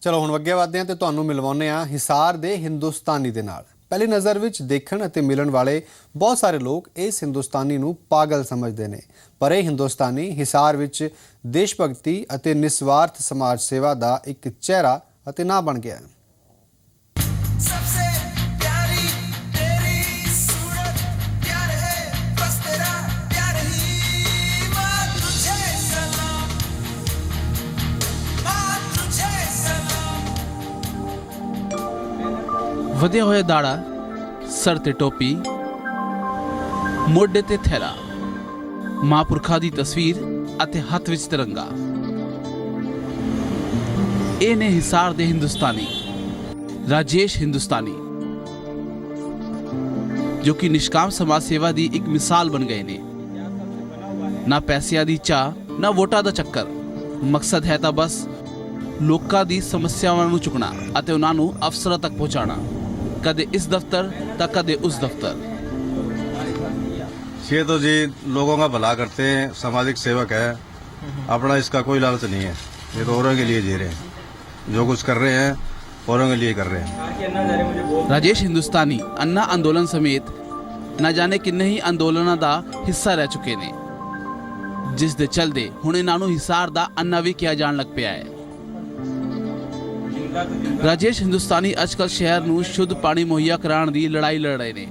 चलो हुण अगे वधदे हां ते तुहानूं मिलवाउने आ हिसार दे हिंदुस्तानी दे नाल। पहली नज़र विच देखण अते मिलण वाले बहुत सारे लोग इस हिंदुस्तानी नूं पागल समझदे ने, पर यह हिंदुस्तानी हिसार विच देश भगती अते निस्वार्थ समाज सेवा दा एक चेहरा अते नां बन गया है। ਵਧਿਆ ਹੋਇਆ ਦਾੜਾ, ਸਰ ਤੇ ਟੋਪੀ, ਮੋਢੇ ਤੇ ਥੈਲਾ, ਮਹਾਂਪੁਰਖਾਂ ਦੀ ਤਸਵੀਰ ਅਤੇ ਹੱਥ ਵਿੱਚ ਤਿਰੰਗਾ। ਇਹ ਨੇ ਹਿਸਾਰ ਦੇ ਹਿੰਦੁਸਤਾਨੀ ਰਾਜੇਸ਼ ਹਿੰਦੁਸਤਾਨੀ, ਜੋ ਕਿ ਨਿਸ਼ਕਾਮ ਸਮਾਜ ਸੇਵਾ ਦੀ ਇੱਕ ਮਿਸਾਲ ਬਣ ਗਏ ਨੇ। ਨਾ ਪੈਸਿਆਂ ਦੀ ਚਾਹ, ਨਾ ਵੋਟਾਂ ਦਾ ਚੱਕਰ, ਮਕਸਦ ਹੈ ਤਾਂ ਬਸ ਲੋਕਾਂ ਦੀ ਸਮੱਸਿਆਵਾਂ ਨੂੰ ਚੁੱਕਣਾ ਅਤੇ ਉਹਨਾਂ ਨੂੰ ਅਫਸਰਾਂ ਤੱਕ ਪਹੁੰਚਾਉਣਾ, कदे इस दफ्तर तो कदे उस दफ्तर। ये तो जी लोगों का भला करते हैं, सामाजिक सेवक है, अपना इसका कोई लालच नहीं है। ये तो औरों के लिए जी रहे हैं, जो कुछ कर रहे हैं औरों के लिए कर रहे हैं। राजेश हिंदुस्तानी अन्ना अंदोलन समेत न जाने किन्ने ही अंदोलनों का हिस्सा रह चुके ने, जिस दे चलदे हुण इन्हां नूं हिसार दा अन्ना भी किया जाण लग पिया है। राजेश हिंदुस्तानी अजकल शहर नूं शुद्ध पानी मुहैया कराने की लड़ाई लड़ रहे ने,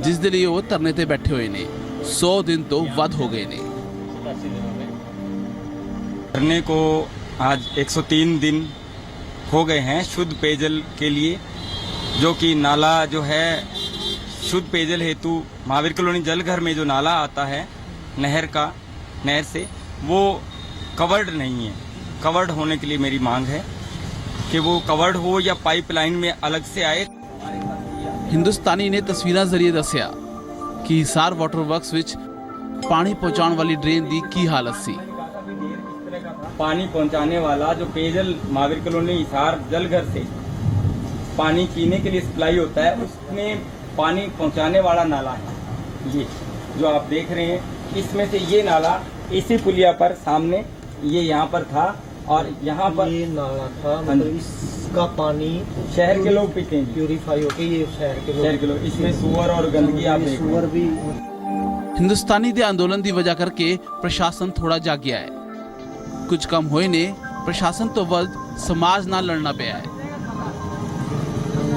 जिस दे लिए वो धरने ते बैठे हुए ने। 100 दिन तो वध हो गए ने। धरने को आज 103 दिन हो गए हैं शुद्ध पेयजल के लिए, जो कि नाला जो है शुद्ध पेयजल हेतु महावीर कॉलोनी जलघर में जो नाला आता है नहर से, वो कवर्ड नहीं है। कवर्ड होने के लिए मेरी मांग है कि वो कवर्ड हो या पाइपलाइन में अलग से आए। हिंदुस्तानी ने तस्वीरों जरिए दसिया कि हिसार वाटर वर्क्स विच पानी पहुंचाने वाली ड्रेन की की हालत सी। पानी पहुंचाने वाला जो पेयजल महावीर कॉलोनी हिसार जलघर से पानी पीने के लिए सप्लाई होता है, उसमें पानी पहुंचाने वाला नाला है ये जो आप देख रहे हैं। इसमें से ये नाला इसी पुलिया पर सामने ये यहाँ पर था, और यहाँ पर ये नाला था, मतलब इसका पानी शहर के लोग पीते हैं, प्यूरिफाई होके ये शहर के लोग इसमें सुअर और गंदगी आप देख रहे हैं। सुअर भी। हिंदुस्तानी दे आंदोलन की वजह करके प्रशासन थोड़ा जाग गया है। कुछ कम होए ने प्रशासन तो वध समाज नाल लड़ना पिया है,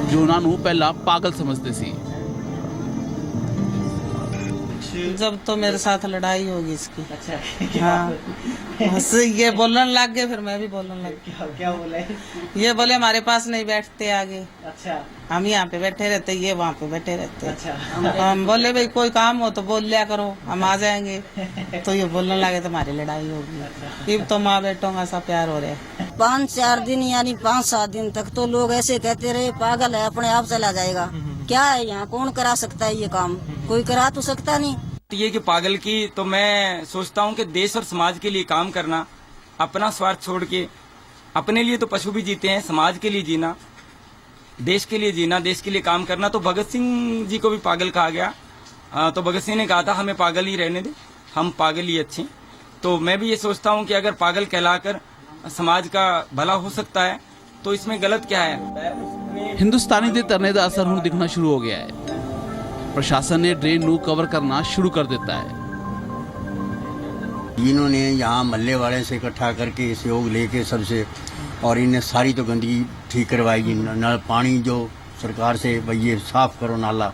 जो उन्हां नूं पहला पागल समझते सी। जब तो मेरे साथ लड़ाई होगी इसकी। अच्छा। हाँ, बस ये बोलने लग गए, फिर मैं भी बोलने लग गई। क्या बोले? ये बोले हमारे पास नहीं बैठते आगे, अच्छा। हम यहाँ पे बैठे रहते, ये वहाँ पे बैठे रहते। अच्छा। हम बोले भाई कोई काम हो तो बोल लिया करो, हम आ जाएंगे। तो ये बोलने लगे तो हमारी लड़ाई होगी। अब तो माँ बेटों का सा प्यार हो रहा है। 5-4 दिन यानी 5-7 दिन तक तो लोग ऐसे कहते रहे पागल है, अपने आप चला जाएगा। क्या है यहाँ, कौन करा सकता है ये काम? कोई करा तो सकता नहीं। ये कि पागल की तो मैं सोचता हूँ कि देश और समाज के लिए काम करना, अपना स्वार्थ छोड़ के, अपने लिए तो पशु भी जीते हैं, समाज के लिए जीना, देश के लिए जीना, देश के लिए काम करना। तो भगत सिंह जी को भी पागल कहा गया। तो भगत सिंह ने कहा था हमें पागल ही रहने दे, हम पागल ही अच्छे। तो मैं भी ये सोचता हूँ कि अगर पागल कहलाकर समाज का भला हो सकता है तो इसमें गलत क्या है। हिंदुस्तानी दे धरने का असर हुण दिखना शुरू हो गया है। प्रशासन ने ड्रेन नू कवर करना शुरू कर देता है। इन्होंने यहाँ मल्ले वाले से इकट्ठा करके सहयोग लेके सबसे, और इन्हें सारी तो गंदगी ठीक करवाई। नल पानी जो सरकार से भाई ये साफ करो नाला,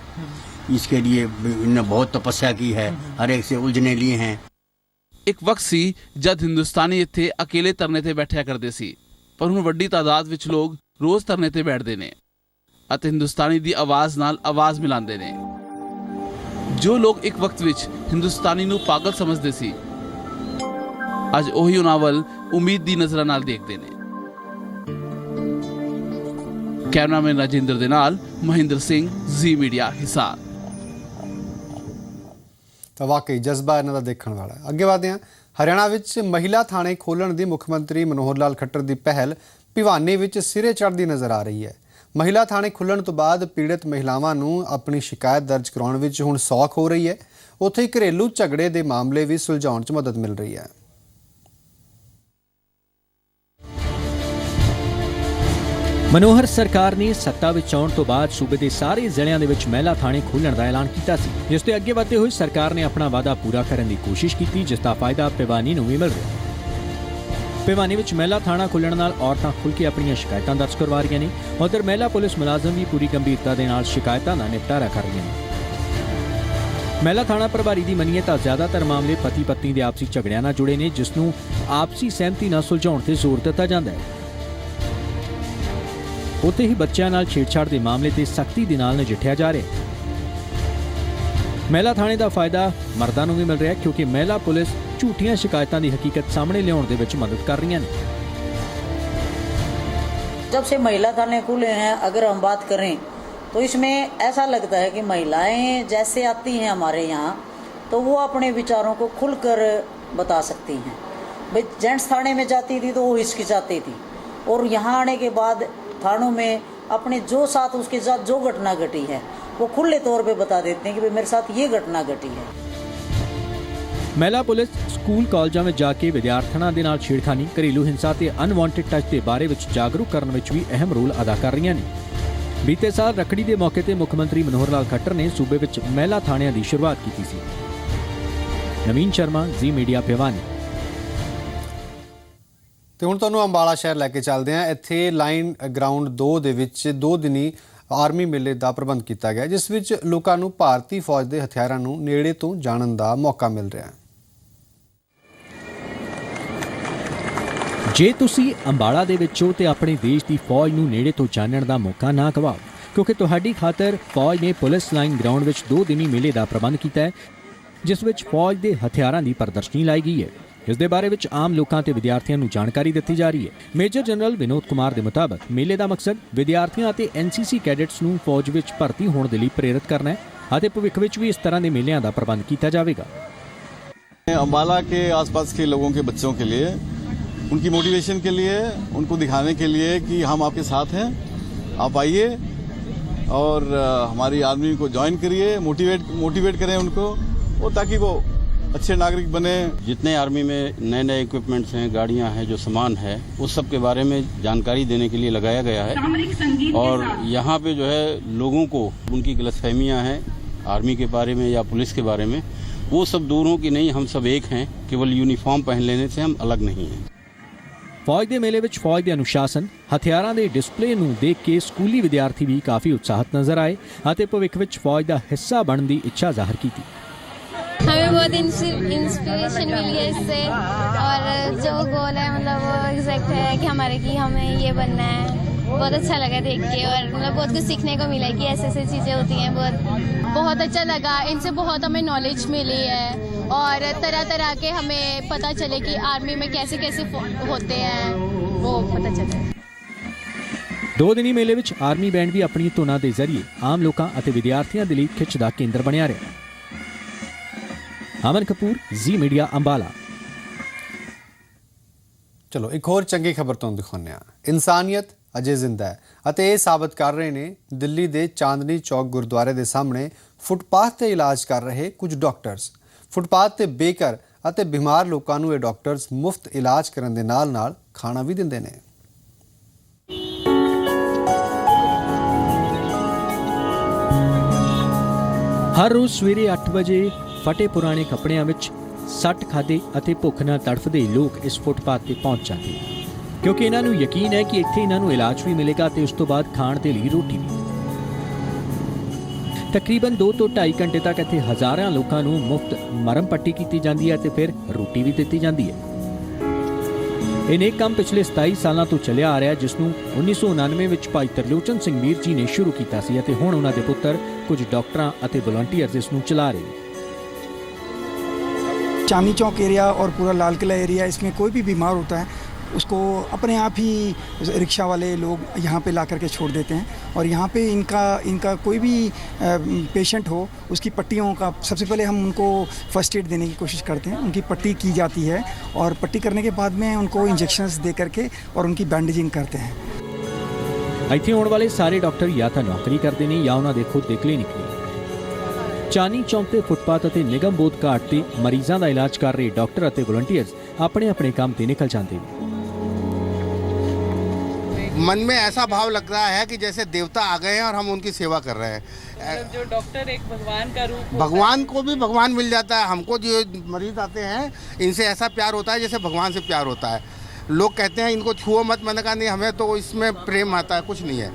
इसके लिए इन्होंने बहुत तपस्या की है, हर एक से उलझने लिए हैं। एक वक्त सी जद हिंदुस्तानी इत्थे अकेले धरने ते बैठा करते सी, पर हुण वड्डी तादाद विच लोग रोज धरने ते बैठते ने अते हिंदुस्तानी दी आवाज़ नाल आवाज़ मिलांदे ने। जो लोग एक वक्त विच हिंदुस्तानी नूं पागल समझते सी, अज ओही उन्हां वल उम्मीद दी नज़रां नाल देखदे ने। कैमरामैन राजेंद्र दे नाल महेंद्र सिंह, जी मीडिया, हिसार। तो वाकई जज्बा इन्हां दा देखण वाला है। अगे वधदे हां। हरियाणा विच महिला थाणे खोलण दी मुख मंत्री मनोहर लाल खट्टर दी पहल भिवानी विच सिरे चढ़दी नज़र आ रही है। महिला थाणे खुलण तो बाद पीड़ित महिलावां नूं अपनी शिकायत दर्ज कराउण विच हुण सौख हो रही है। उत्थे ही घरेलू झगड़े दे मामले भी सुलझाउण च मदद मिल रही है। ਮਨੋਹਰ ਸਰਕਾਰ ਨੇ ਸੱਤਾ ਵਿੱਚ ਆਉਣ ਤੋਂ ਬਾਅਦ ਸੂਬੇ ਦੇ ਸਾਰੇ ਜ਼ਿਲ੍ਹਿਆਂ ਦੇ ਵਿੱਚ ਮਹਿਲਾ ਥਾਣੇ ਖੋਲ੍ਹਣ ਦਾ ਐਲਾਨ ਕੀਤਾ ਸੀ, ਜਿਸ ਤੇ ਅੱਗੇ ਵਧਦੇ ਹੋਏ ਸਰਕਾਰ ਨੇ ਆਪਣਾ ਵਾਅਦਾ ਪੂਰਾ ਕਰਨ ਦੀ ਕੋਸ਼ਿਸ਼ ਕੀਤੀ, ਜਿਸ ਦਾ ਫਾਇਦਾ ਭਿਵਾਨੀ ਨੂੰ ਵੀ ਮਿਲ ਰਿਹਾ। ਭਿਵਾਨੀ ਵਿੱਚ ਮਹਿਲਾ ਥਾਣਾ ਖੁੱਲ੍ਹਣ ਨਾਲ ਔਰਤਾਂ ਖੁੱਲ੍ਹ ਕੇ ਆਪਣੀਆਂ ਸ਼ਿਕਾਇਤਾਂ ਦਰਜ ਕਰਵਾ ਰਹੀਆਂ ਨੇ। ਉੱਧਰ ਮਹਿਲਾ ਪੁਲਿਸ ਮੁਲਾਜ਼ਮ ਵੀ ਪੂਰੀ ਗੰਭੀਰਤਾ ਦੇ ਨਾਲ ਸ਼ਿਕਾਇਤਾਂ ਦਾ ਨਿਪਟਾਰਾ ਕਰ ਰਹੀਆਂ ਨੇ। ਮਹਿਲਾ ਥਾਣਾ ਪ੍ਰਭਾਰੀ ਦੀ ਮੰਨੀਏ ਤਾਂ ਜ਼ਿਆਦਾਤਰ ਮਾਮਲੇ ਪਤੀ ਪਤਨੀ ਦੇ ਆਪਸੀ ਝਗੜਿਆਂ ਨਾਲ ਜੁੜੇ ਨੇ, ਜਿਸ ਨੂੰ ਆਪਸੀ ਸਹਿਮਤੀ ਨਾਲ ਸੁਲਝਾਉਣ ਤੇ ਜ਼ੋਰ ਦਿੱਤਾ ਜਾਂਦਾ ਹੈ। ਉੱਥੇ ਹੀ ਬੱਚਿਆਂ ਨਾਲ ਛੇੜਛਾੜ ਦੇ ਮਾਮਲੇ ਤੇ ਸਖਤੀ ਦੇ ਨਾਲ ਨਜਿੱਠਿਆ ਜਾ ਰਿਹਾ ਹੈ। ਮਹਿਲਾ ਥਾਣੇ ਦਾ ਫਾਇਦਾ ਮਰਦਾਂ ਨੂੰ ਵੀ ਮਿਲ ਰਿਹਾ ਹੈ, ਕਿਉਂਕਿ ਮਹਿਲਾ ਪੁਲਿਸ ਝੂਠੀਆਂ ਸ਼ਿਕਾਇਤਾਂ ਦੀ ਹਕੀਕਤ ਸਾਹਮਣੇ ਲਿਆਉਣ ਦੇ ਵਿੱਚ ਮਦਦ ਕਰ ਰਹੀਆਂ ਨੇ। जब से महिला थाने खुले हैं, अगर हम बात करें तो इसमें ऐसा लगता है कि महिलाएं जैसे आती हैं हमारे यहाँ तो वो अपने विचारों को खुलकर बता सकती हैं। भाई जेंट्स थाने में जाती थी तो वो हिचकिचाती थी, और यहाँ आने के बाद थानों में अपने जो साथ उसके साथ जो घटना घटी है वो खुले तौर पे बता देते हैं कि भाई मेरे साथ ये घटना घटी है। ਮਹਿਲਾ ਪੁਲਿਸ ਸਕੂਲ ਕਾਲਜਾਂ ਵਿੱਚ ਜਾ ਕੇ ਵਿਦਿਆਰਥਣਾਂ ਦੇ ਨਾਲ ਛੇੜਖਾਨੀ, ਘਰੇਲੂ ਹਿੰਸਾ ਤੇ ਅਨਵਾਂਟਡ ਟੱਚ ਦੇ ਬਾਰੇ ਵਿੱਚ ਜਾਗਰੂਕ ਕਰਨ ਵਿੱਚ ਵੀ ਅਹਿਮ ਰੋਲ ਅਦਾ ਕਰ ਰਹੀਆਂ ਨੇ। ਬੀਤੇ ਸਾਲ ਰੱਖੜੀ ਦੇ ਮੌਕੇ ਤੇ ਮੁੱਖ ਮੰਤਰੀ ਮਨੋਹਰ ਲਾਲ ਖੱਟਰ ਨੇ ਸੂਬੇ ਵਿੱਚ ਮਹਿਲਾ ਥਾਣਿਆਂ ਦੀ ਸ਼ੁਰੂਆਤ ਕੀਤੀ ਸੀ। ਨਵੀਨ ਸ਼ਰਮਾ, ਜ਼ੀ ਮੀਡੀਆ, ਭਿਵਾਨੀ। ਤੇ ਹੁਣ ਤੁਹਾਨੂੰ ਅੰਬਾਲਾ ਸ਼ਹਿਰ ਲੈ ਕੇ ਚੱਲਦੇ ਹਾਂ। ਇੱਥੇ ਲਾਈਨ ਗਰਾਊਂਡ 2 ਦੇ ਵਿੱਚ 2 ਦਿਨੀ ਆਰਮੀ ਮੇਲੇ ਦਾ ਪ੍ਰਬੰਧ ਕੀਤਾ ਗਿਆ, ਜਿਸ ਵਿੱਚ ਲੋਕਾਂ ਨੂੰ ਭਾਰਤੀ ਫੌਜ ਦੇ ਹਥਿਆਰਾਂ ਨੂੰ ਨੇੜੇ ਤੋਂ ਜਾਣਨ ਦਾ ਮੌਕਾ ਮਿਲ ਰਿਹਾ ਹੈ। ਜੇ ਤੁਸੀਂ ਅੰਬਾਲਾ ਦੇ ਵਿੱਚ ਹੋ ਤੇ ਆਪਣੇ ਦੇਸ਼ ਦੀ ਫੌਜ ਨੂੰ ਨੇੜੇ ਤੋਂ ਜਾਣਨ ਦਾ ਮੌਕਾ ਨਾ ਗਵਾਓ, ਕਿਉਂਕਿ ਤੁਹਾਡੀ ਖਾਤਰ ਫੌਜ ਨੇ ਪੁਲਿਸ ਲਾਈਨ ਗਰਾਊਂਡ ਵਿੱਚ 2 ਦਿਨੀ ਮੇਲੇ ਦਾ ਪ੍ਰਬੰਧ ਕੀਤਾ ਹੈ, ਜਿਸ ਵਿੱਚ ਫੌਜ ਦੇ ਹਥਿਆਰਾਂ ਦੀ ਪ੍ਰਦਰਸ਼ਨੀ ਲਾਈ ਗਈ ਹੈ। ਇਸ ਦੇ ਬਾਰੇ ਵਿੱਚ ਆਮ ਲੋਕਾਂ ਤੇ ਵਿਦਿਆਰਥੀਆਂ ਨੂੰ ਜਾਣਕਾਰੀ ਦਿੱਤੀ ਜਾ ਰਹੀ ਹੈ। ਮੇਜਰ ਜਨਰਲ ਵਿਨੋਦ ਕੁਮਾਰ ਦੇ ਮੁਤਾਬਕ ਮੇਲੇ ਦਾ ਮਕਸਦ ਵਿਦਿਆਰਥੀਆਂ ਅਤੇ NCC ਕੈਡੇਟਸ ਨੂੰ ਫੌਜ ਵਿੱਚ ਭਰਤੀ ਹੋਣ ਦੇ ਲਈ ਪ੍ਰੇਰਿਤ ਕਰਨਾ ਹੈ ਅਤੇ ਭਵਿੱਖ ਵਿੱਚ ਵੀ ਇਸ ਤਰ੍ਹਾਂ ਦੇ ਮੇਲਿਆਂ ਦਾ ਪ੍ਰਬੰਧ ਕੀਤਾ ਜਾਵੇਗਾ। अंबाला के आसपास के लोगों के बच्चों के लिए, उनकी मोटिवेशन के लिए, उनको दिखाने के लिए कि हम आपके साथ हैं, आप आइए और हमारी आर्मी को ज्वाइन करिए, मोटिवेट करें उनको, और ताकि वो अच्छे नागरिक बने। जितने आर्मी में नए नए इक्विपमेंट्स हैं, गाड़ियां हैं, जो सामान है, उस सब के बारे में जानकारी देने के लिए लगाया गया है। और यहाँ पे जो है लोगों को उनकी गलतफहमियां हैं आर्मी के बारे में या पुलिस के बारे में, वो सब दूर हो कि नहीं, हम सब एक हैं, केवल यूनिफॉर्म पहन लेने से हम अलग नहीं हैं। ਫੌਜ ਦੇ ਮੇਲੇ ਵਿੱਚ ਫੌਜ ਦੇ ਅਨੁਸ਼ਾਸਨ, ਹਥਿਆਰਾਂ ਦੇ ਡਿਸਪਲੇ ਨੂੰ ਦੇਖ ਕੇ ਸਕੂਲੀ ਵਿਦਿਆਰਥੀ ਵੀ ਕਾਫੀ ਉਤਸ਼ਾਹਿਤ ਨਜ਼ਰ ਆਏ ਅਤੇ ਭਵਿੱਖ ਵਿੱਚ ਫੌਜ ਦਾ ਹਿੱਸਾ ਬਣਨ ਦੀ ਇੱਛਾ ਜ਼ਾਹਰ ਕੀਤੀ। हमें बहुत इंस्पिरेशन मिली है इससे, और जो गोल है मतलब वो एग्जैक्ट है कि हमारे कि हमें ये बनना है। बहुत अच्छा लगा देख के, और मतलब बहुत कुछ सीखने को मिला कि ऐसे ऐसे चीज़ें होती हैं। बहुत अच्छा लगा, इनसे बहुत हमें नॉलेज मिली है, और तरह तरह के हमें पता चले कि आर्मी में कैसे कैसे होते हैं, वो पता चले। 2 ਦਿਨੀ ਮੇਲੇ ਵਿੱਚ ਆਰਮੀ ਬੈਂਡ ਵੀ ਆਪਣੀ ਧੁਨਾਂ ਦੇ ਜ਼ਰੀਏ ਆਮ ਲੋਕਾਂ ਅਤੇ ਵਿਦਿਆਰਥੀਆਂ ਦੇ ਲਈ ਖਿੱਚ ਦਾ ਕੇਂਦਰ ਬਣਿਆ ਰਿਹਾ। ਅਮਨ ਕਪੂਰ, ਜ਼ੀ ਮੀਡੀਆ, ਅੰਬਾਲਾ। ਚਲੋ ਇੱਕ ਹੋਰ ਚੰਗੀ ਖਬਰ ਤੁਹਾਨੂੰ ਦਿਖਾਉਂਦੇ ਹਾਂ। ਇਨਸਾਨੀਅਤ ਅਜੇ ਜ਼ਿੰਦਾ ਹੈ ਅਤੇ ਇਹ ਸਾਬਤ ਕਰ ਰਹੇ ਨੇ ਦਿੱਲੀ ਦੇ ਚਾਂਦਨੀ ਚੌਕ ਗੁਰਦੁਆਰੇ ਦੇ ਸਾਹਮਣੇ ਫੁੱਟਪਾਥ ਤੇ ਇਲਾਜ ਕਰ ਰਹੇ ਕੁਝ ਡਾਕਟਰਸ। ਫੁੱਟਪਾਥ ਤੇ ਬੇਘਰ ਅਤੇ ਬਿਮਾਰ ਲੋਕਾਂ ਨੂੰ ਇਹ ਡਾਕਟਰਸ ਮੁਫਤ ਇਲਾਜ ਕਰਨ ਦੇ ਨਾਲ-ਨਾਲ ਖਾਣਾ ਵੀ ਦਿੰਦੇ ਨੇ। ਹਰ ਰੋਜ਼ ਸਵੇਰੇ 8 ਵਜੇ ਫਟੇ ਪੁਰਾਣੇ ਕੱਪੜਿਆਂ ਵਿੱਚ ਸੱਟ ਖਾਦੇ ਅਤੇ ਭੁੱਖ ਨਾਲ ਤੜਫਦੇ ਲੋਕ ਇਸ ਫੁੱਟਪਾਥ ਤੇ ਪਹੁੰਚ ਜਾਂਦੇ, ਕਿਉਂਕਿ ਇਹਨਾਂ ਨੂੰ ਯਕੀਨ ਹੈ ਕਿ ਇੱਥੇ ਇਹਨਾਂ ਨੂੰ ਇਲਾਜ ਵੀ ਮਿਲੇਗਾ ਤੇ ਉਸ ਤੋਂ ਬਾਅਦ ਖਾਣ ਦੇ ਲਈ ਰੋਟੀ ਵੀ। ਤਕਰੀਬਨ 2 ਤੋਂ 2.5 ਘੰਟੇ ਤੱਕ ਇੱਥੇ ਹਜ਼ਾਰਾਂ ਲੋਕਾਂ ਨੂੰ ਮੁਫਤ ਮਰਮ ਪੱਟੀ ਕੀਤੀ ਜਾਂਦੀ ਹੈ ਤੇ ਫਿਰ ਰੋਟੀ ਵੀ ਦਿੱਤੀ ਜਾਂਦੀ ਹੈ। ਇਹ ਨੇਕ ਕੰਮ ਪਿਛਲੇ 27 ਸਾਲਾਂ ਤੋਂ ਚੱਲਿਆ ਆ ਰਿਹਾ, ਜਿਸ ਨੂੰ 1999 ਵਿੱਚ ਭਾਈ ਤਰਲੋਚਨ ਸਿੰਘ ਵੀਰ ਜੀ ਨੇ ਸ਼ੁਰੂ ਕੀਤਾ ਸੀ ਅਤੇ ਹੁਣ ਉਹਨਾਂ ਦੇ ਪੁੱਤਰ ਕੁਝ ਡਾਕਟਰਾਂ ਅਤੇ ਵਲੰਟੀਅਰਸ ਇਸ ਨੂੰ ਚਲਾ ਰਹੇ ਨੇ। चांदनी चौक एरिया और पूरा लाल किला एरिया, इसमें कोई भी बीमार होता है उसको अपने आप ही रिक्शा वाले लोग यहाँ पे ला करके छोड़ देते हैं, और यहाँ पे इनका कोई भी पेशेंट हो उसकी पट्टियों का सबसे पहले हम उनको फर्स्ट एड देने की कोशिश करते हैं। उनकी पट्टी की जाती है और पट्टी करने के बाद में उनको इंजेक्शंस दे करके और उनकी बैंडेजिंग करते हैं। ਇੱਥੇ ਆਉਣ ਵਾਲੇ ਸਾਰੇ ਡਾਕਟਰ ਜਾਂ ਤਾਂ ਨੌਕਰੀ ਕਰਦੇ ਨੇ ਜਾਂ ਉਹਨਾਂ ਦੇ ਖੁਦ ਦੇ ਕਲੀਨਿਕ ਨੇ। ਚਾਂਦਨੀ ਚੌਕ ਤੇ ਫੁੱਟਪਾਥ ਅਤੇ ਨਿਗਮ ਬੋਧ ਘਾਟ ਤੇ ਮਰੀਜ਼ਾਂ ਦਾ ਇਲਾਜ ਕਰ ਰਹੇ ਡਾਕਟਰ ਅਤੇ ਵਲੰਟੀਅਰਸ ਆਪਣੇ ਆਪਣੇ ਕੰਮ ਤੇ ਨਿਕਲ ਜਾਂਦੇ ਨੇ। मन में ऐसा भाव लग रहा है कि जैसे देवता आ गए हैं और हम उनकी सेवा कर रहे हैं। जो डॉक्टर एक भगवान का रूप भगवान को भी भगवान मिल जाता है। हमको जो मरीज आते हैं इनसे ऐसा प्यार होता है जैसे भगवान से प्यार होता है। लोग कहते हैं इनको छुओ मत, मैंने कहा नहीं, हमें तो इसमें प्रेम आता है, कुछ नहीं है।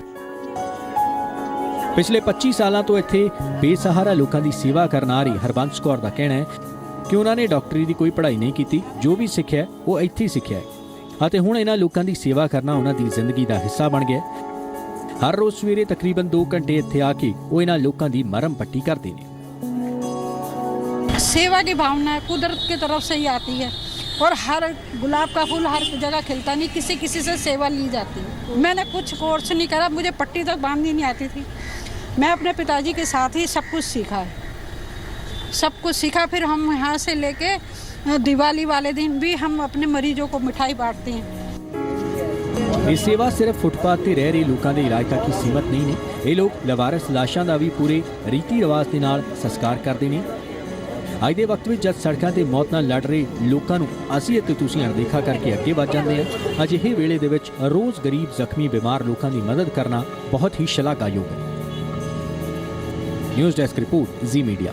ਪਿਛਲੇ 25 ਸਾਲਾਂ ਤੋਂ ਇੱਥੇ ਬੇਸਹਾਰਾ ਲੋਕਾਂ ਦੀ ਸੇਵਾ ਕਰਨ ਆ ਰਹੀ ਹਰਬੰਸ ਕੌਰ ਦਾ ਕਹਿਣਾ ਹੈ ਕਿ ਉਹਨਾਂ ਨੇ ਡਾਕਟਰੀ ਦੀ ਕੋਈ ਪੜ੍ਹਾਈ ਨਹੀਂ ਕੀਤੀ, ਜੋ ਵੀ ਸਿੱਖਿਆ ਉਹ ਇੱਥੇ ਹੀ ਸਿੱਖਿਆ ਹੈ ਅਤੇ ਹੁਣ ਇਹਨਾਂ ਲੋਕਾਂ ਦੀ ਸੇਵਾ ਕਰਨਾ ਉਹਨਾਂ ਦੀ ਜ਼ਿੰਦਗੀ ਦਾ ਹਿੱਸਾ ਬਣ ਗਿਆ। ਹਰ ਰੋਜ਼ ਸਵੇਰੇ ਤਕਰੀਬਨ 2 ਘੰਟੇ ਇੱਥੇ ਆ ਕੇ ਉਹ ਇਹਨਾਂ ਲੋਕਾਂ ਦੀ ਮਰਮ ਪੱਟੀ ਕਰਦੇ ਨੇ। सेवा की भावना कुदरत की तरफ से ही आती है और हर गुलाब का फूल हर जगह खिलता नहीं, किसी किसी से सेवा ली जाती है। मैंने कुछ कोर्स नहीं करा, मुझे पट्टी तक बांधनी नहीं आती थी। मैं अपने पिताजी के साथ ही सब कुछ सीखा है, सब कुछ सीखा। फिर हम यहाँ से लेके दिवाली वाले दिन भी हम अपने मरीजों को मिठाई बांटते हैं। ਇਹ ਸੇਵਾ ਸਿਰਫ ਫੁੱਟਪਾਥ ਤੇ ਰਹਿ ਰਹੇ ਲੋਕਾਂ ਦੇ ਇਲਾਜ ਤੱਕ ਹੀ ਸੀਮਤ ਨਹੀਂ ਨੇ। ਇਹ ਲੋਕ ਲਵਾਰਸ ਲਾਸ਼ਾਂ ਦਾ ਵੀ ਪੂਰੇ ਰੀਤੀ ਰਿਵਾਜ ਦੇ ਨਾਲ ਸੰਸਕਾਰ ਕਰਦੇ ਨੇ। ਅੱਜ ਦੇ ਵਕਤ ਵਿੱਚ ਜਦ ਸੜਕਾਂ ਤੇ ਮੌਤ ਨਾਲ ਲੜ ਰਹੇ ਲੋਕਾਂ ਨੂੰ ਅਸੀਂ ਅਤੇ ਤੁਸੀਂ ਅਣਦੇਖਾ ਕਰਕੇ ਅੱਗੇ ਵੱਧ ਜਾਂਦੇ ਹਾਂ, ਅਜਿਹੇ ਵੇਲੇ ਦੇ ਵਿੱਚ ਰੋਜ਼ ਗਰੀਬ ਜ਼ਖਮੀ ਬਿਮਾਰ ਲੋਕਾਂ ਦੀ ਮਦਦ ਕਰਨਾ ਬਹੁਤ ਹੀ ਸ਼ਲਾਘਾਯੋਗ ਹੈ। ਨਿਊਜ਼ ਡੈਸਕ ਰਿਪੋਰਟ ਜ਼ੀ ਮੀਡੀਆ।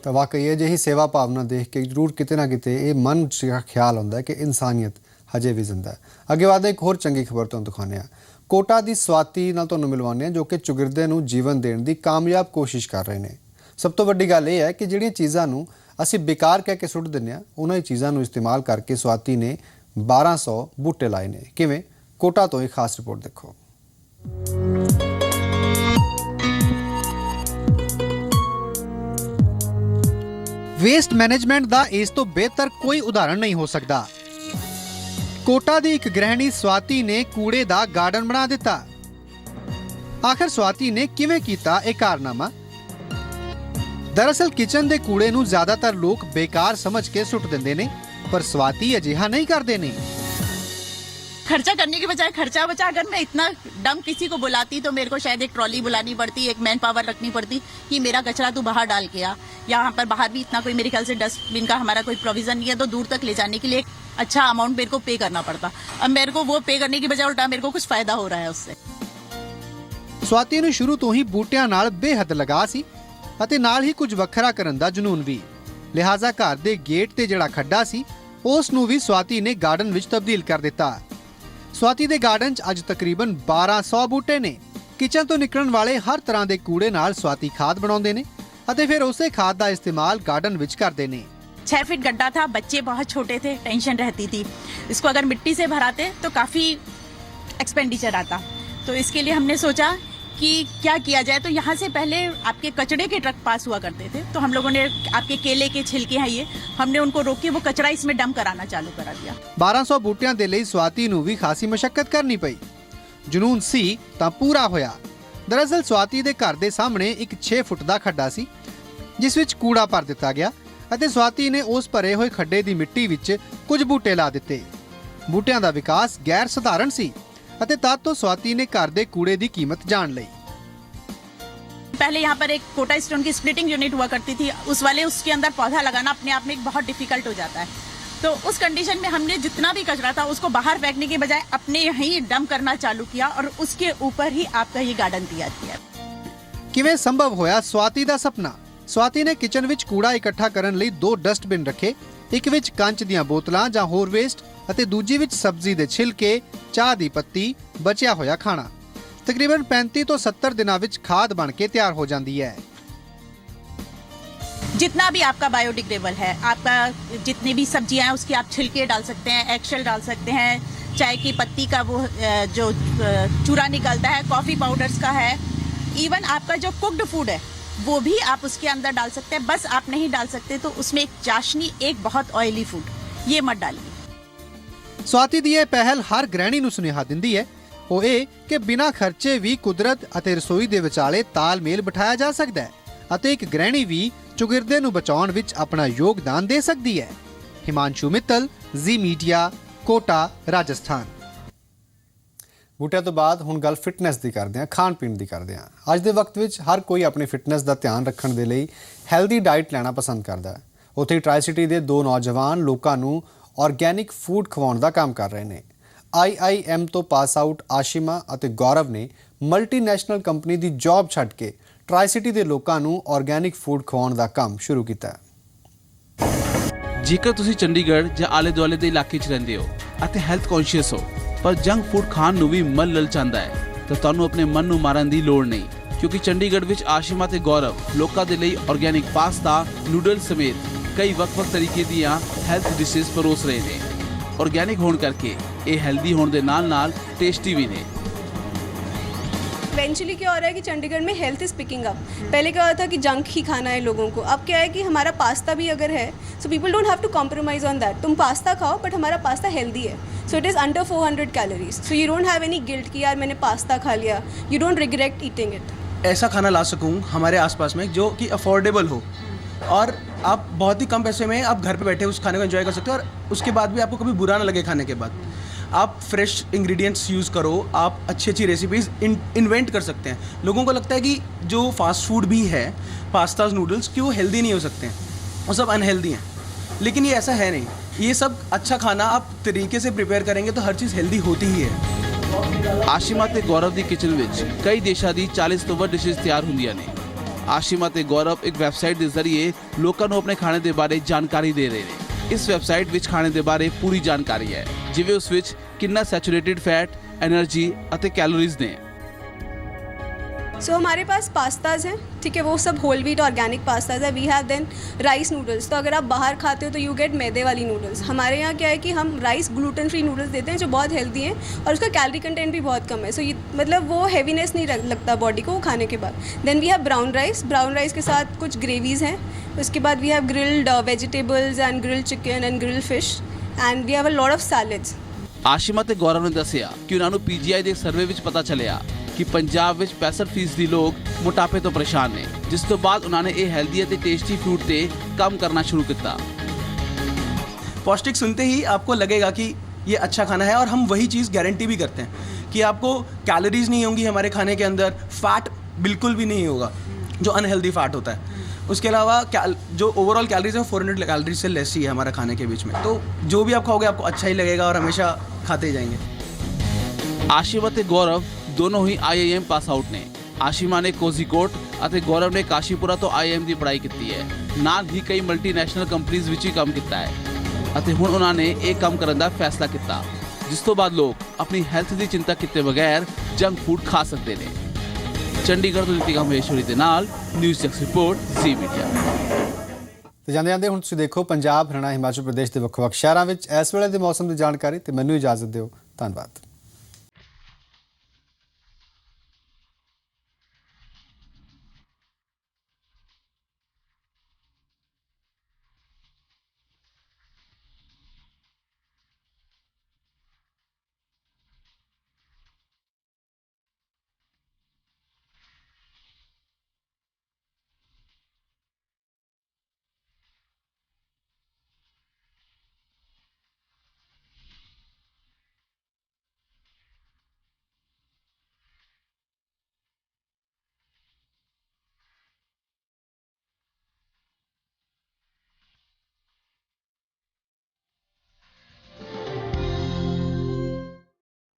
ਤਾਂ ਵਾਕਈ ਅਜਿਹੀ ਸੇਵਾ ਭਾਵਨਾ ਦੇਖ ਕੇ ਜ਼ਰੂਰ ਕਿਤੇ ਨਾ ਕਿਤੇ ਇਹ ਮਨ 'ਚ ਖਿਆਲ ਆਉਂਦਾ ਕਿ ਇਨਸਾਨੀਅਤ ਹਜੇ ਵੀ ਜ਼ਿੰਦਾ ਹੈ। ਅੱਗੇ ਵਧਦੇ ਇੱਕ ਹੋਰ ਚੰਗੀ ਖਬਰ ਤੁਹਾਨੂੰ ਦਿਖਾਉਂਦੇ ਹਾਂ। ਕੋਟਾ ਦੀ ਸਵਾਤੀ ਨਾਲ ਤੁਹਾਨੂੰ ਮਿਲਵਾਉਂਦੇ ਹਾਂ, ਜੋ ਕਿ ਚੁਗਿਰਦੇ ਨੂੰ ਜੀਵਨ ਦੇਣ ਦੀ ਕਾਮਯਾਬ ਕੋਸ਼ਿਸ਼ ਕਰ ਰਹੇ ਨੇ। ਸਭ ਤੋਂ ਵੱਡੀ ਗੱਲ ਇਹ ਹੈ ਕਿ ਜਿਹੜੀਆਂ ਚੀਜ਼ਾਂ ਨੂੰ ਅਸੀਂ ਬੇਕਾਰ ਕਹਿ ਕੇ ਸੁੱਟ ਦਿੰਦੇ ਹਾਂ, ਉਹਨਾਂ ਹੀ ਚੀਜ਼ਾਂ ਨੂੰ ਇਸਤੇਮਾਲ ਕਰਕੇ ਸਵਾਤੀ ਨੇ 1200 ਬੂਟੇ ਲਾਏ ਨੇ। ਕਿਵੇਂ? ਕੋਟਾ ਤੋਂ ਇੱਕ ਖਾਸ ਰਿਪੋਰਟ ਦੇਖੋ। ਵੇਸਟ ਮੈਨੇਜਮੈਂਟ ਦਾ ਇਸ ਤੋਂ ਬਿਹਤਰ ਕੋਈ ਉਦਾਹਰਣ ਨਹੀਂ ਹੋ ਸਕਦਾ। ਕੋਟਾ ਦੀ ਇੱਕ ਗ੍ਰਹਿਣੀ ਸਵਾਤੀ ਨੇ ਕੂੜੇ ਦਾ ਗਾਰਡਨ ਬਣਾ ਦਿੱਤਾ। ਆਖਰ ਸਵਾਤੀ ਨੇ ਕਿਵੇਂ ਕੀਤਾ ਇਹ ਕਾਰਨਾਮਾ? ਦਰਅਸਲ ਕਿਚਨ ਦੇ ਕੂੜੇ ਨੂੰ ਜ਼ਿਆਦਾਤਰ ਲੋਕ ਬੇਕਾਰ ਸਮਝ ਕੇ ਸੁੱਟ ਦਿੰਦੇ ਨੇ, ਪਰ ਸਵਾਤੀ ਅਜਿਹਾ ਨਹੀਂ ਕਰਦੇ ਨੇ। खर्चा करने के बजाय खर्चा बचा, अगर मैं इतना डम किसी को बुलाती तो मेरे को शायद एक ट्रॉली बुलानी पड़ती, एक मैन पावर रखनी पड़ती कि मेरा कचरा तू बाहर डाल के आ। यहाँ पर बाहर भी इतना कोई मेरे ख्याल से डस्टबिन का हमारा कोई प्रोविजन नहीं है, तो दूर तक ले जाने के लिए एक अच्छा अमाउंट मेरे को पे करना पड़ता। अब मेरे को वो पे करने की बजाय उल्टा मेरे को कुछ फायदा हो रहा है उससे। ਸਵਾਤੀ ਨੂੰ ਸ਼ੁਰੂ ਤੋਂ ਹੀ ਬੂਟਿਆਂ ਨਾਲ ਬੇਹੱਦ ਲਗਾਅ ਸੀ ਅਤੇ ਨਾਲ ਹੀ ਕੁਝ ਵੱਖਰਾ ਕਰਨ ਦਾ ਜਨੂਨ ਵੀ। ਲਿਹਾਜ਼ਾ ਘਰ ਦੇ ਗੇਟ ਤੇ ਜਿਹੜਾ ਖੱਡਾ ਸੀ ਉਸ ਨੂੰ ਵੀ ਸਵਾਤੀ ਨੇ ਗਾਰਡਨ ਵਿੱਚ ਤਬਦੀਲ ਕਰ ਦਿੱਤਾ। ਸਵਾਤੀ ਦੇ ਗਾਰਡਨ 'ਚ ਅੱਜ ਤਕਰੀਬਨ 1200 ਬੂਟੇ ਨੇ। ਕਿਚਨ ਤੋਂ ਨਿਕਲਣ ਵਾਲੇ ਹਰ ਤਰ੍ਹਾਂ ਦੇ ਕੂੜੇ ਨਾਲ ਸਵਾਤੀ ਖਾਦ ਬਣਾਉਂਦੇ ਨੇ ਅਤੇ ਫਿਰ ਉਸੇ ਖਾਦ ਦਾ ਇਸਤੇਮਾਲ ਗਾਰਡਨ ਵਿੱਚ ਕਰਦੇ ਨੇ। 6 फीट गड्ढा था, बच्चे बहुत छोटे थे, टेंशन रहती थी। इसको अगर मिट्टी से भराते तो काफ़ी एक्सपेंडिचर आता, तो इसके लिए हमने सोचा कि क्या किया जाए। तो यहाँ से पहले आपके कचड़े के ट्रक पास हुआ करते थे, तो हम लोगों ने आपके केले के छिलके हैं ये, हमने उनको रोक के वो कचरा इसमें डंप कराना चालू करा दिया। 1200 ਬੂਟਿਆਂ ਦੇ ਲਈ ਸਵਾਤੀ ਨੂੰ ਵੀ ਖਾਸੀ ਮਸ਼ੱਕਤ ਕਰਨੀ ਪਈ। ਜਨੂਨ ਸੀ ਤਾਂ ਪੂਰਾ ਹੋਇਆ। ਦਰਅਸਲ ਸਵਾਤੀ ਦੇ ਘਰ ਦੇ ਸਾਹਮਣੇ ਇੱਕ 6 ਫੁੱਟ ਦਾ ਖੱਡਾ ਸੀ ਜਿਸ ਵਿੱਚ ਕੂੜਾ ਭਰ ਦਿੱਤਾ ਗਿਆ ਅਤੇ ਸਵਾਤੀ ਨੇ ਉਸ ਭਰੇ ਹੋਏ ਖੱਡੇ ਦੀ ਮਿੱਟੀ ਵਿੱਚ ਕੁਝ ਬੂਟੇ ਲਾ ਦਿੱਤੇ। ਬੂਟਿਆਂ ਦਾ ਵਿਕਾਸ ਗੈਰ ਸਧਾਰਨ ਸੀ ਅਤੇ ਤਦ ਤੋਂ ਸਵਾਤੀ ਨੇ ਘਰ ਦੇ ਕੂੜੇ ਦੀ ਕੀਮਤ ਜਾਣ ਲਈ। पहले यहाँ पर एक कोटा स्टोन की स्प्लिटिंग यूनिट हुआ करती थी, उस वाले उसके अंदर पौधा लगाना अपने आप में एक बहुत डिफिकल्ट हो जाता है। तो उस कंडीशन में हमने जितना भी कचरा था उसको बाहर फेंकने के बजाय अपने यहीं डंप करना चालू किया और उसके ऊपर ही आपका ये गार्डन तैयार किया। ਕਿਵੇਂ ਸੰਭਵ ਹੋਇਆ ਸਵਾਤੀ ਦਾ ਸੁਪਨਾ? ਸਵਾਤੀ ਨੇ ਕਿਚਨ ਵਿੱਚ ਕੂੜਾ ਇਕੱਠਾ ਕਰਨ ਲਈ 2 ਡਸਟਬਿਨ ਰੱਖੇ, ਇੱਕ ਵਿੱਚ ਕੰਚ ਦੀਆਂ ਬੋਤਲਾਂ ਜਾਂ ਹੋਰ ਵੇਸਟ ਅਤੇ ਦੂਜੀ ਵਿੱਚ ਸਬਜ਼ੀ ਦੇ ਛਿਲਕੇ, ਚਾਹ ਦੀ ਪੱਤੀ, ਬਚਿਆ ਹੋਇਆ ਖਾਣਾ। तकरीबन 35 ਤੋਂ 70 ਦਿਨਾਂ ਵਿੱਚ ਖਾਦ ਬਣ ਕੇ ਤਿਆਰ ਹੋ ਜਾਂਦੀ ਹੈ। जितना भी आपका बायोडिग्रेडेबल है, आपका जितनी भी सब्जियां हैं उसके आप छिलके डाल सकते हैं, एगशेल डाल सकते हैं, चाय की पत्ती का वो जो चूरा निकलता है, कॉफ़ी पाउडर्स का है, इवन आपका जो कुक्ड फूड है वो भी आप उसके अंदर डाल सकते हैं। बस आप नहीं डाल सकते तो उसमें एक चाशनी, एक बहुत ऑयली फूड, ये मत डालिए। ਸਵਾਤੀ ਦੀ ਇਹ ਪਹਿਲ ਹਰ ਗ੍ਰਹਿਣੀ ਨੂੰ ਸੁਨੇਹਾ ਦਿੰਦੀ ਹੈ ਉਹ ਇਹ ਕਿ ਬਿਨਾਂ ਖਰਚੇ ਵੀ ਕੁਦਰਤ ਅਤੇ ਰਸੋਈ ਦੇ ਵਿਚਾਲੇ ਤਾਲਮੇਲ ਬਿਠਾਇਆ ਜਾ ਸਕਦਾ ਹੈ ਅਤੇ ਇੱਕ ਗ੍ਰਹਿਣੀ ਵੀ ਚੁਗਿਰਦੇ ਨੂੰ ਬਚਾਉਣ ਵਿੱਚ ਆਪਣਾ ਯੋਗਦਾਨ ਦੇ ਸਕਦੀ ਹੈ। ਹਿਮਾਂਸ਼ੂ ਮਿੱਤਲ, ਜ਼ੀ ਮੀਡੀਆ, ਕੋਟਾ, ਰਾਜਸਥਾਨ। ਬੂਟਿਆਂ ਤੋਂ ਬਾਅਦ ਹੁਣ ਗੱਲ ਫਿਟਨੈਸ ਦੀ ਕਰਦੇ ਹਾਂ, ਖਾਣ ਪੀਣ ਦੀ ਕਰਦੇ ਹਾਂ। ਅੱਜ ਦੇ ਵਕਤ ਵਿੱਚ ਹਰ ਕੋਈ ਆਪਣੀ ਫਿਟਨੈਸ ਦਾ ਧਿਆਨ ਰੱਖਣ ਦੇ ਲਈ ਹੈਲਦੀ ਡਾਈਟ ਲੈਣਾ ਪਸੰਦ ਕਰਦਾ ਹੈ। ਉੱਥੇ ਟ੍ਰਾਈ ਸਿਟੀ ਦੇ 2 ਨੌਜਵਾਨ ਲੋਕਾਂ ਨੂੰ ਆਰਗੈਨਿਕ ਫੂਡ ਖਵਾਉਣ ਦਾ ਕੰਮ ਕਰ ਰਹੇ ਨੇ। IIM ਤੋਂ ਪਾਸ ਆਊਟ ਆਸ਼ਿਮਾ ਅਤੇ ਗੌਰਵ ਨੇ ਮਲਟੀਨੈਸ਼ਨਲ ਕੰਪਨੀ ਦੀ ਜੌਬ ਛੱਡ ਕੇ ਟਰਾਈ ਸਿਟੀ ਦੇ ਲੋਕਾਂ ਨੂੰ ਆਰਗੈਨਿਕ ਫੂਡ ਖਵਾਉਣ ਦਾ ਕੰਮ ਸ਼ੁਰੂ ਕੀਤਾ ਹੈ। ਜੇਕਰ ਤੁਸੀਂ ਚੰਡੀਗੜ੍ਹ ਜਾਂ ਆਲੇ ਦੁਆਲੇ ਦੇ ਇਲਾਕੇ 'ਚ ਰਹਿੰਦੇ ਹੋ ਅਤੇ ਹੈਲਥ ਕੌਨਸ਼ੀਅਸ ਹੋ ਪਰ ਜੰਕ ਫੂਡ ਖਾਣ ਨੂੰ ਵੀ ਮਨ ਲਲਚਾਉਂਦਾ ਹੈ ਤਾਂ ਤੁਹਾਨੂੰ ਆਪਣੇ ਮਨ ਨੂੰ ਮਾਰਨ ਦੀ ਲੋੜ ਨਹੀਂ, ਕਿਉਂਕਿ ਚੰਡੀਗੜ੍ਹ ਵਿੱਚ ਆਸ਼ਿਮਾ ਤੇ ਗੌਰਵ ਲੋਕਾਂ ਦੇ ਲਈ ਆਰਗੈਨਿਕ ਪਾਸਤਾ, ਨੂਡਲ ਸਮੇਤ ਕਈ ਵੱਖ-ਵੱਖ ਤਰੀਕੇ ਦੀਆਂ ਹੈਲਥ ਡਿਸ਼ਸ ਪਰੋਸ ਰਹੇ ਨੇ। ਆਰਗੈਨਿਕ ਹੋਣ ਕਰਕੇ ਇਹ ਹੈਲਦੀ ਹੋਣ ਦੇ ਨਾਲ-ਨਾਲ ਟੇਸਟੀ भी ने। इवेंचुअली क्या हो रहा है कि चंडीगढ़ में हेल्थ इज़ पिकिंग अप। पहले क्या होता था कि जंक ही खाना है लोगों को, अब क्या है कि हमारा पास्ता भी अगर है so people don't have to compromise on that. तुम पास्ता खाओ बट हमारा पास्ता हेल्दी है, so it is under 400 calories, so you don't have any guilt कि यार मैंने पास्ता खा लिया, you don't regret eating it. ऐसा खाना ला सकूँ हमारे आसपास में जो कि अफोर्डेबल हो और आप बहुत ही कम पैसे में आप घर पे बैठे उस खाने को एंजॉय कर सकते हो और उसके बाद भी आपको कभी बुरा ना लगे खाने के बाद। आप फ्रेश इंग्रेडिएंट्स यूज़ करो, आप अच्छी अच्छी रेसिपीज़ इन्वेंट कर सकते हैं। लोगों को लगता है कि जो फास्ट फूड भी है, पास्ताज, नूडल्स, कि वो हेल्दी नहीं हो सकते हैं, वो सब अनहेल्दी हैं, लेकिन ये ऐसा है नहीं। ये सब अच्छा खाना आप तरीके से प्रिपेयर करेंगे तो हर चीज़ हेल्दी होती ही है। ਆਸ਼ਿਮਾ ਤੇ ਗੌਰਵ ਦੀ ਕਿਚਨ ਵਿੱਚ ਕਈ ਦੇਸ਼ਾਂ ਦੀ 40 ਤੋਂ ਵੱਧ ਡਿਸ਼ਸ ਤਿਆਰ ਹੁੰਦੀਆਂ ਨੇ। ਆਸ਼ਿਮਾ ਤੇ ਗੌਰਵ ਇੱਕ ਵੈਬਸਾਈਟ ਦੇ ਜ਼ਰੀਏ ਲੋਕਾਂ ਨੂੰ ਆਪਣੇ ਖਾਣੇ ਦੇ ਬਾਰੇ ਜਾਣਕਾਰੀ ਦੇ ਰਹੇ ਨੇ। ਇਸ ਵੈਬਸਾਈਟ ਵਿੱਚ ਖਾਣੇ ਦੇ ਬਾਰੇ ਪੂਰੀ ਜਾਣਕਾਰੀ ਹੈ, ਜਿਵੇਂ ਉਸ ਵਿੱਚ ਕਿੰਨਾ ਸੈਚੂਰੇਟਿਡ फैट, एनर्जी ਅਤੇ कैलोरीज ਨੇ। सो हमारे पास पास्ताज हैं, ठीक है, वो सब होल व्हीट ऑर्गेनिक पास्ताज है। We have then rice noodles, तो अगर आप बाहर खाते हो तो यू गेट मैदे वाली नूडल्स। हमारे यहाँ क्या है कि हम राइस ग्लूटेन फ्री नूडल्स देते हैं जो बहुत हेल्दी हैं और उसका कैलोरी कंटेंट भी बहुत कम है, सो ये मतलब वो हैवीनेस नहीं लगता बॉडी को वो खाने के बाद। Then we have brown rice के साथ कुछ ग्रेवीज़ हैं। उसके बाद we have grilled vegetables and grilled chicken and grilled fish and we have a lot of salads. Ashima ਤੇ ਗੌਰਵ ਨੇ ਦੱਸਿਆ ਕਿ ਉਹਨਾਂ ਨੂੰ PGI ਦੇ ਸਰਵੇ ਵਿੱਚ ਪਤਾ ਚੱਲਿਆ ਕਿ ਪੰਜਾਬ ਵਿੱਚ 65% ਲੋਕ ਮੋਟਾਪੇ ਤੋਂ ਪਰੇਸ਼ਾਨ ਨੇ, ਜਿਸ ਤੋਂ ਬਾਅਦ ਉਹਨਾਂ ਨੇ ਇਹ ਹੈਲਦੀ ਅਤੇ ਟੇਸਟੀ ਫੂਡ ਤੇ ਕੰਮ ਕਰਨਾ शुरू किया। पौष्टिक सुनते ही आपको लगेगा कि ये अच्छा खाना है और हम वही चीज़ गारंटी भी करते हैं कि आपको कैलोरीज नहीं होंगी हमारे खाने के अंदर, फैट बिल्कुल भी नहीं होगा जो अनहेल्दी फैट होता है। उसके अलावा जो ओवरऑल कैलोरीज है 400 कैलोरीज से लेस ही है हमारा खाने के बीच में, तो जो भी आप खाओगे आपको अच्छा ही लगेगा और हमेशा खाते ही जाएंगे। आशिमा ਤੇ ਗੌਰਵ ਦੋਨੋਂ ਹੀ IIM ਪਾਸ ਆਊਟ ਨੇ। ਆਸ਼ਿਮਾ ਨੇ ਕੋਜ਼ੀਕੋਟ ਅਤੇ ਗੌਰਵ ਨੇ ਕਾਸ਼ੀਪੁਰਾ ਤੋਂ IIM ਦੀ ਪੜ੍ਹਾਈ ਕੀਤੀ ਹੈ। ਨਾਲ ਹੀ ਕਈ ਮਲਟੀਨੈਸ਼ਨਲ ਕੰਪਨੀਆਂ ਵਿੱਚ ਵੀ ਕੰਮ ਕੀਤਾ ਹੈ ਅਤੇ ਹੁਣ ਉਹਨਾਂ ਨੇ ਇਹ ਕੰਮ ਕਰਨ ਦਾ ਫੈਸਲਾ ਕੀਤਾ, ਜਿਸ ਤੋਂ ਬਾਅਦ ਲੋਕ ਆਪਣੀ ਹੈਲਥ ਦੀ ਚਿੰਤਾ ਕੀਤੇ ਬਗੈਰ ਜੰਕ ਫੂਡ ਖਾ ਸਕਦੇ ਨੇ। ਚੰਡੀਗੜ੍ਹ ਤੋਂ ਨੀਤਿਕਾ ਮਹੇਸ਼ਵਰੀ ਦੇ ਨਾਲ ਨਿਊਜ਼ ਡੈਸਕ ਰਿਪੋਰਟ ਜ਼ੀ ਮੀਡੀਆ। ਤੇ ਜਾਂਦੇ ਹੁਣ ਤੁਸੀਂ ਦੇਖੋ ਪੰਜਾਬ, ਹਰਿਆਣਾ, ਹਿਮਾਚਲ ਪ੍ਰਦੇਸ਼ ਦੇ ਵੱਖ-ਵੱਖ ਸ਼ਹਿਰਾਂ ਵਿੱਚ ਇਸ ਵੇਲੇ ਦੇ ਮੌਸਮ ਦੀ ਜਾਣਕਾਰੀ ਤੇ ਮੈਨੂੰ ਇਜਾਜ਼ਤ ਦਿਓ। ਧੰਨਵਾਦ।